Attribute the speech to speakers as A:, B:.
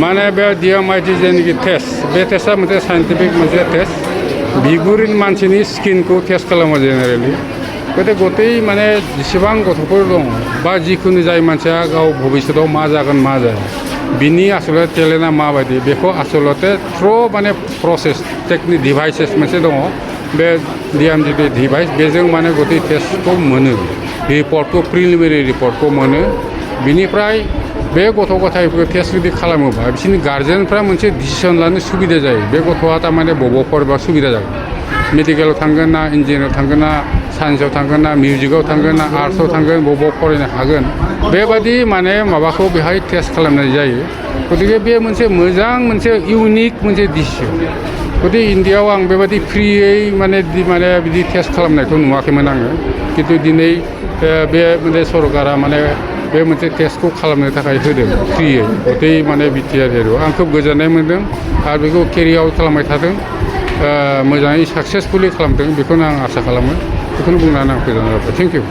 A: माने बे DMIT जेनेकि test बे टेस्टआ मोनसे साइन्टिफिक मोनसे टेस्ट बिगुरनि मानसिनि स्किनखौ टेस्ट खालामो जेनेरेलि गते गतै माने जेसेबां गथ'फोर दं बा जिखुनु जाय मानसिया गाव भबिष्यतआव मा जागोन मा जाया बिनि आसलते टेलेन्टआ माबायदि बेखौ आसलते थ्र माने प्रसेस टेकनिक डिभाइसेस मोनसे दङ बे DMIT डिभाइस बेजों माने गतै टेस्टखौ मोनो रिपर्टखौ प्रिलिमिनारि रिपर्टखौ मोनो बिनिफ्राय बे गथ' गथायफोरखौ टेस्ट जुदि खालामोबा बिसोरनि गार्जेनफ्रा मोनसे डिसिसन लानो सुबिदा जायो बे गथ'आ थारमाने बबाव फरायबा सुबिदा जागोन मेडिकेलाव थांगोन ना इन्जिनियाराव थांगोन ना साइन्सआव थांगोन ना मिउजिकआव थांगोन ना आर्ट्सआव थांगोन बबाव फरायनो हागोन बेबादि माने माबाखौ बेहाय टेस्ट खालामनाय जायो गतिके बे मोनसे मोजां मोनसे इउनिक मोनसे डिसिसन गतिके इन्डियाआव आं बेबादि फ्रियै माने बिदि टेस्ट खालामनायखौ नुवाखैमोन आङो खिन्थु दिनै बे मोनसे सरकारा माने बे मोनसे टेस्टखौ खालामनो थाखाय होदों फ्रियै गतै माने बिटिआर एरियायाव आं खोब गोजोननाय मोन्दों आरो बेखौ केरि आउट खालामबाय थादों मोजाङै साक्सेसफुलि खालामदों बेखौनो आं आसा खालामो बेखौनो बुंनानै आं फोजोबनाय जाबाय थेंक इउ